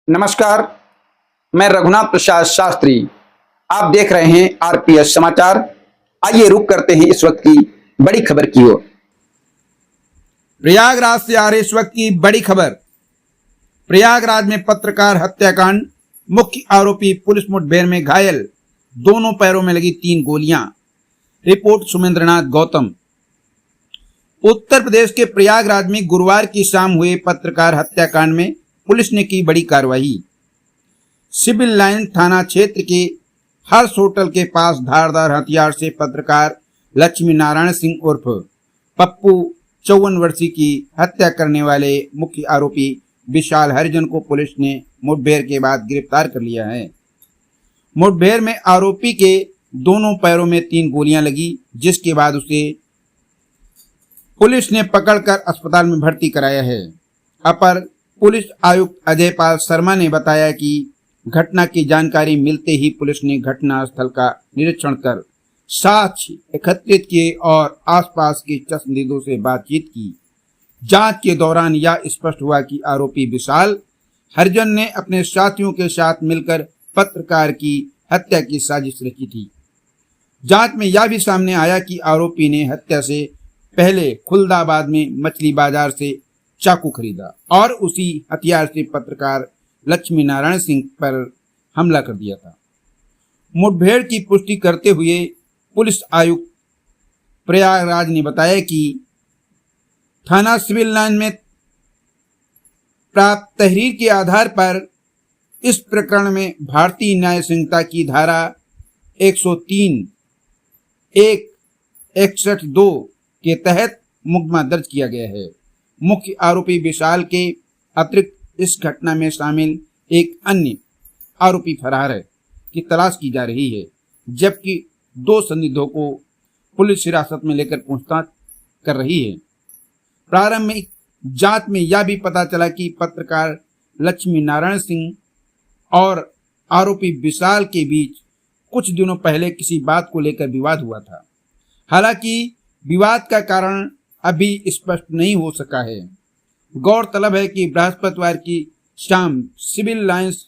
नमस्कार, मैं रघुनाथ प्रसाद शास्त्री। आप देख रहे हैं आरपीएस समाचार। आइए रुक करते हैं इस वक्त की बड़ी खबर की ओर। प्रयागराज से आ रही इस वक्त की बड़ी खबर। प्रयागराज में पत्रकार हत्याकांड, मुख्य आरोपी पुलिस मुठभेड़ में घायल, दोनों पैरों में लगी 3 गोलियां। रिपोर्ट सुमेंद्रनाथ गौतम। उत्तर प्रदेश के प्रयागराज में गुरुवार की शाम हुए पत्रकार हत्याकांड में पुलिस ने की बड़ी कार्रवाई। सिविल लाइन थाना क्षेत्र के हर्ष होटल के पास धारदार हथियार से पत्रकार लक्ष्मी नारायण सिंह उर्फ पप्पू 54 वर्षीय की हत्या करने वाले मुख्य आरोपी विशाल हरिजन को पुलिस ने मुठभेड़ के बाद गिरफ्तार कर लिया है। मुठभेड़ में आरोपी के दोनों पैरों में 3 गोलियां लगी, जिसके बाद उसे पुलिस ने पकड़कर अस्पताल में भर्ती कराया है। अपर पुलिस आयुक्त अजय पाल शर्मा ने बताया कि घटना की जानकारी मिलते ही पुलिस ने घटना स्थल का निरीक्षण कर साक्ष्य एकत्रित किए और आसपास के चश्मदीदों से बातचीत की। जांच के दौरान यह स्पष्ट हुआ कि आरोपी विशाल हरिजन ने अपने साथियों के साथ मिलकर पत्रकार की हत्या की साजिश रची थी। जांच में यह भी सामने आया कि आरोपी ने हत्या से पहले खुलदाबाद में मछली बाजार से चाकू खरीदा और उसी हथियार से पत्रकार लक्ष्मी नारायण सिंह पर हमला कर दिया था। मुठभेड़ की पुष्टि करते हुए पुलिस आयुक्त प्रयागराज ने बताया कि थाना सिविल लाइन में प्राप्त तहरीर के आधार पर इस प्रकरण में भारतीय न्याय संहिता की धारा 103, 1, 61(2) के तहत मुकदमा दर्ज किया गया है। मुख्य आरोपी विशाल के अतिरिक्त इस घटना में शामिल एक अन्य आरोपी फरार है की तलाश की जा रही है, जबकि 2 संदिग्धों को पुलिस हिरासत में लेकर पूछताछ कर रही है। प्रारंभिक जांच में यह भी पता चला कि पत्रकार लक्ष्मी नारायण सिंह और आरोपी विशाल के बीच कुछ दिनों पहले किसी बात को लेकर विवाद हुआ था। हालांकि विवाद का कारण अभी स्पष्ट नहीं हो सका है। गौरतलब है कि बृहस्पतिवार की शाम सिविल लाइंस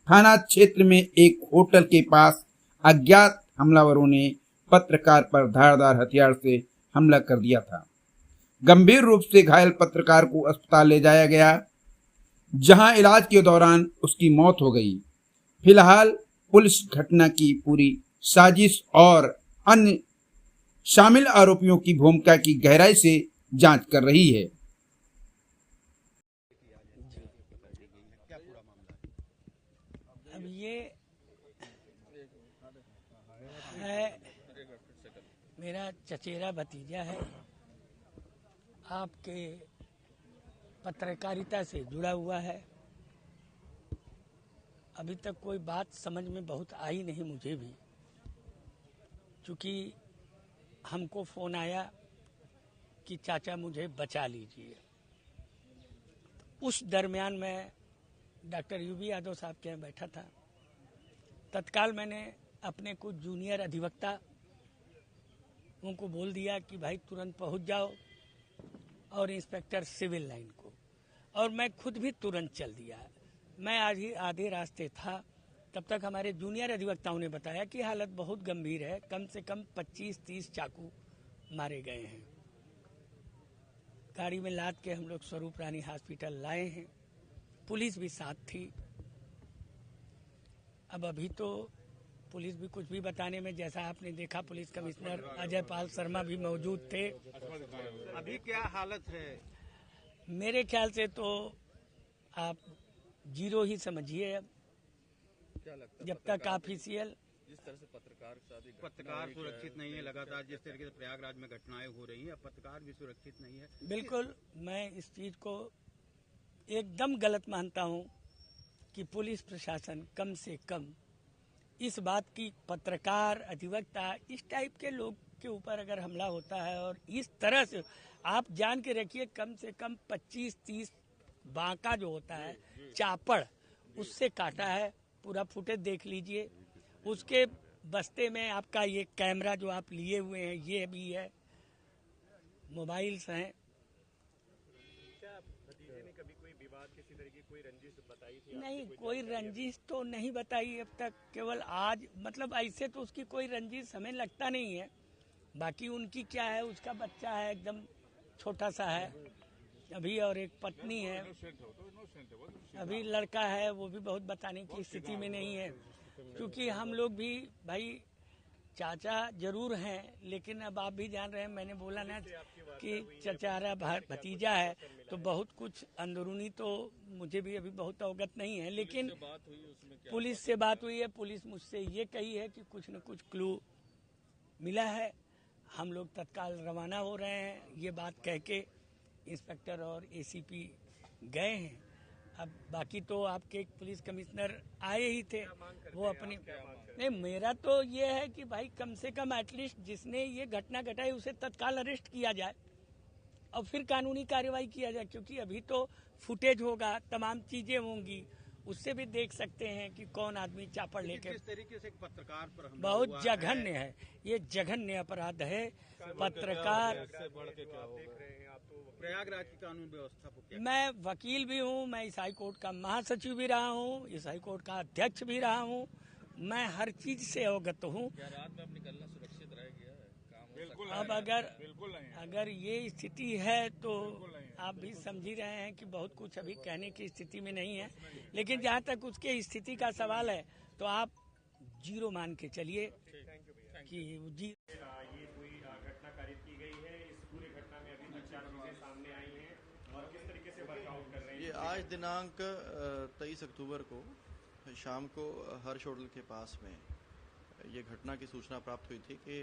थाना क्षेत्र में एक होटल के पास अज्ञात हमलावरों ने पत्रकार पर धारदार हथियार से हमला कर दिया था। गंभीर रूप से घायल पत्रकार को अस्पताल ले जाया गया, जहां इलाज के दौरान उसकी मौत हो गई। फिलहाल पुलिस घटना की पूरी साजिश और अन्य शामिल आरोपियों की भूमिका की गहराई से जांच कर रही है। अब ये है मेरा चचेरा भतीजा है, आपके पत्रकारिता से जुड़ा हुआ है। अभी तक कोई बात समझ में बहुत आई नहीं मुझे भी, क्योंकि हमको फ़ोन आया कि चाचा मुझे बचा लीजिए। उस दरमियान मैं डॉक्टर यूबी यादव साहब के यहाँ बैठा था। तत्काल मैंने अपने कुछ जूनियर अधिवक्ता उनको बोल दिया कि भाई तुरंत पहुंच जाओ, और इंस्पेक्टर सिविल लाइन को, और मैं खुद भी तुरंत चल दिया। मैं आज ही आधे रास्ते था, तब तक हमारे जूनियर अधिवक्ताओं ने बताया कि हालत बहुत गंभीर है, कम से कम 25-30 चाकू मारे गए हैं। गाड़ी में लाद के हम लोग स्वरूप रानी हॉस्पिटल लाए हैं, पुलिस भी साथ थी। अब अभी तो पुलिस भी कुछ भी बताने में, जैसा आपने देखा पुलिस कमिश्नर अजय पाल शर्मा भी मौजूद थे। अभी क्या हालत है? मेरे ख्याल से तो आप 0 ही समझिए। अब क्या लगता है जब तक ऑफिशियल जिस तरह से पत्रकार सुरक्षित नहीं है, लगातार जिस तरीके से प्रयागराज में घटनाएं हो रही हैं, अब पत्रकार भी सुरक्षित नहीं है। बिल्कुल, मैं इस चीज़ को एकदम गलत मानता हूं कि पुलिस प्रशासन कम से कम इस बात की, पत्रकार अधिवक्ता इस टाइप के लोग के ऊपर अगर हमला होता है और इस तरह से, आप जान के रखिए कम से कम 25-30 बांका जो होता है चापड़, उससे काटा है। पूरा फुटेज देख लीजिए। उसके बस्ते में आपका ये कैमरा जो आप लिए हुए हैं ये भी है, मोबाइल्स हैं। क्या भतीजे ने कभी कोई विवाद किसी तरह की नहीं, कोई रंजिश तो नहीं बताई अब तक। केवल आज मतलब ऐसे तो उसकी कोई रंजिश हमें लगता नहीं है। बाकी उनकी क्या है, उसका बच्चा है एकदम छोटा सा है अभी, और एक पत्नी है अभी, लड़का है वो भी बहुत बताने की स्थिति में नहीं है। क्योंकि हम लोग भी भाई चाचा जरूर हैं, लेकिन अब आप भी जान रहे हैं, मैंने बोला ना कि चचारा भतीजा है, तो बहुत कुछ अंदरूनी तो मुझे भी अभी बहुत अवगत नहीं है। लेकिन पुलिस से बात हुई है, पुलिस मुझसे ये कही है कि कुछ न कुछ क्लू मिला है, हम लोग तत्काल रवाना हो रहे हैं। ये बात कह के इंस्पेक्टर और एसीपी गए हैं। अब बाकी तो आपके पुलिस कमिश्नर आए ही थे, वो अपनी नहीं, मेरा तो ये है कि भाई कम से कम एटलीस्ट जिसने ये घटना घटाई उसे तत्काल अरेस्ट किया जाए और फिर कानूनी कार्रवाई किया जाए। क्योंकि अभी तो फुटेज होगा, तमाम चीजें होंगी, उससे भी देख सकते हैं कि कौन आदमी चापड़ लेके। किस तरीके से एक पत्रकार पर हमला बहुत हुआ जघन्य है, ये जघन्य अपराध है। पत्रकार, प्रयागराज की कानून व्यवस्था को क्या? मैं वकील भी हूँ, मैं इस हाई कोर्ट का महासचिव भी रहा हूँ, इस हाई कोर्ट का अध्यक्ष भी रहा हूँ, मैं हर चीज से अवगत हूँ। अब अगर ये स्थिति है तो आप भी समझ ही रहे हैं कि बहुत कुछ अभी कहने की स्थिति में नहीं है। लेकिन जहाँ तक उसके स्थिति का सवाल है तो आप जीरो मान के चलिए कि जी। ये कोई घटना कारित की गई है, इस पूरी घटना में अभी तक क्या चीजें सामने आई हैं और किस तरीके से वर्कआउट कर रहे हैं? ये आज दिनांक 23 अक्टूबर को शाम को हर्ष होटल के पास में ये घटना की सूचना प्राप्त हुई थी कि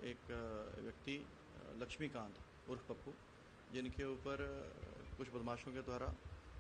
एक व्यक्ति लक्ष्मीकांत उर्फ पप्पू, जिनके ऊपर कुछ बदमाशों के द्वारा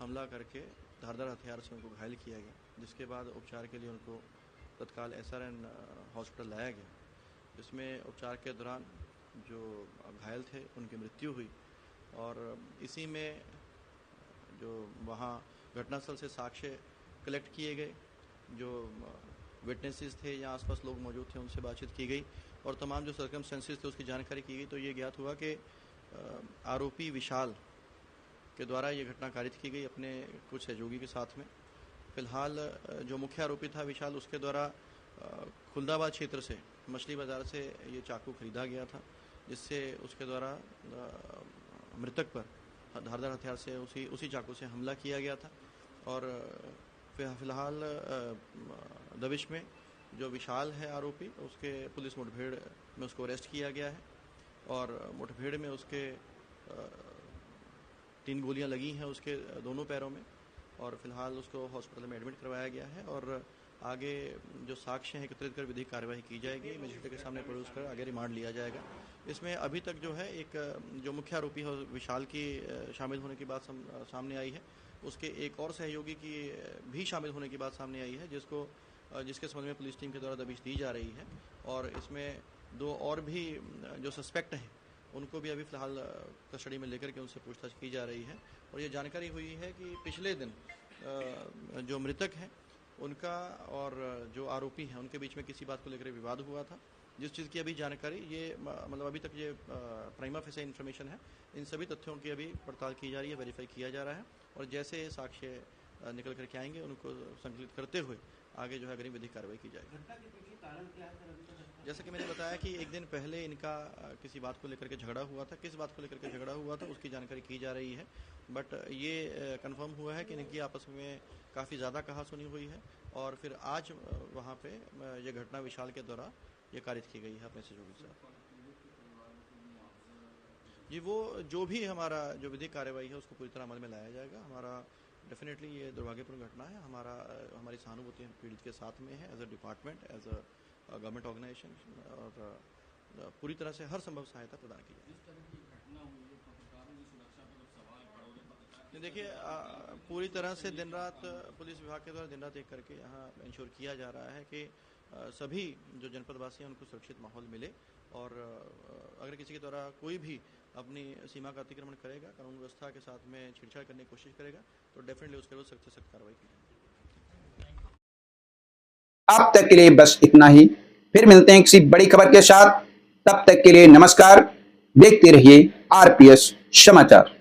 हमला करके धारदार हथियार से उनको घायल किया गया, जिसके बाद उपचार के लिए उनको तत्काल SRN हॉस्पिटल लाया गया, जिसमें उपचार के दौरान जो घायल थे उनकी मृत्यु हुई। और इसी में जो वहाँ घटनास्थल से साक्ष्य कलेक्ट किए गए, जो विटनेसेस थे या आसपास लोग मौजूद थे उनसे बातचीत की गई और तमाम जो सर्कमस्टेंसेस थे उसकी जानकारी की गई। तो ये ज्ञात हुआ कि आरोपी विशाल के द्वारा ये घटना कारित की गई अपने कुछ सहयोगी के साथ में। फिलहाल जो मुख्य आरोपी था विशाल, उसके द्वारा खुलदाबाद क्षेत्र से मछली बाज़ार से ये चाकू खरीदा गया था, जिससे उसके द्वारा मृतक पर धारदार हथियार से उसी चाकू से हमला किया गया था। और फिलहाल दबिश में जो विशाल है आरोपी, उसके पुलिस मुठभेड़ में उसको अरेस्ट किया गया है और मुठभेड़ में उसके 3 गोलियां लगी हैं उसके दोनों पैरों में और फिलहाल उसको हॉस्पिटल में एडमिट करवाया गया है। और आगे जो साक्ष्य हैं एकत्रित कर विधिक कार्यवाही की जाएगी, मजिस्ट्रेट के सामने पेश कर आगे रिमांड लिया जाएगा। इसमें अभी तक जो है एक जो मुख्य आरोपी है विशाल की शामिल होने की बात सामने आई है, उसके एक और सहयोगी की भी शामिल होने की बात सामने आई है, जिसके संबंध में पुलिस टीम के द्वारा दबिश दी जा रही है। और इसमें 2 और भी जो सस्पेक्ट हैं उनको भी अभी फ़िलहाल कस्टडी में लेकर के उनसे पूछताछ की जा रही है। और ये जानकारी हुई है कि पिछले दिन जो मृतक हैं उनका और जो आरोपी हैं उनके बीच में किसी बात को लेकर विवाद हुआ था, जिस चीज़ की अभी जानकारी ये मतलब अभी तक ये प्राइमा फेसी इन्फॉर्मेशन है। इन सभी तथ्यों की अभी पड़ताल की जा रही है, वेरीफाई किया जा रहा है और जैसे साक्ष्य निकल करके आएंगे उनको संकलित करते हुए आगे जो है अग्रिम विधिक कार्रवाई की जाएगी। घटना के पीछे कारण क्या है सर? अभी तक जैसे कि मैंने बताया कि एक दिन पहले इनका किसी बात को लेकर के झगड़ा हुआ था, किस बात को लेकर के झगड़ा हुआ था उसकी जानकारी की जा रही है। बट ये कंफर्म हुआ है कि इनकी आपस में काफ़ी ज़्यादा कहासुनी हुई है और फिर आज वहाँ पे ये घटना विशाल के द्वारा ये कारित की गई है अपने सहयोगी से। जी वो जो भी हमारा जो विधिक कार्रवाई है उसको पूरी तरह अमल में लाया जाएगा। हमारा डेफिनेटली ये दुर्भाग्यपूर्ण घटना है, हमारी सहानुभूति पीड़ित के साथ में है as a department, as a government organisation और पूरी तरह से हर संभव सहायता प्रदान की जाए। देखिए पूरी तरह से दिन रात पुलिस विभाग के द्वारा दिन रात एक करके यहाँ इंश्योर किया जा रहा है कि सभी जो जनपदवासी हैं उनको सुरक्षित माहौल मिले और अगर किसी के द्वारा कोई भी अपनी सीमा का अतिक्रमण करेगा, कानून व्यवस्था के साथ में छेड़छाड़ करने की कोशिश करेगा तो डेफिनेटली उसके विरुद्ध सख्त से सख्त कार्रवाई की जाएगी। अब तक के लिए बस इतना ही, फिर मिलते हैं किसी बड़ी खबर के साथ। तब तक के लिए नमस्कार। देखते रहिए RPS समाचार।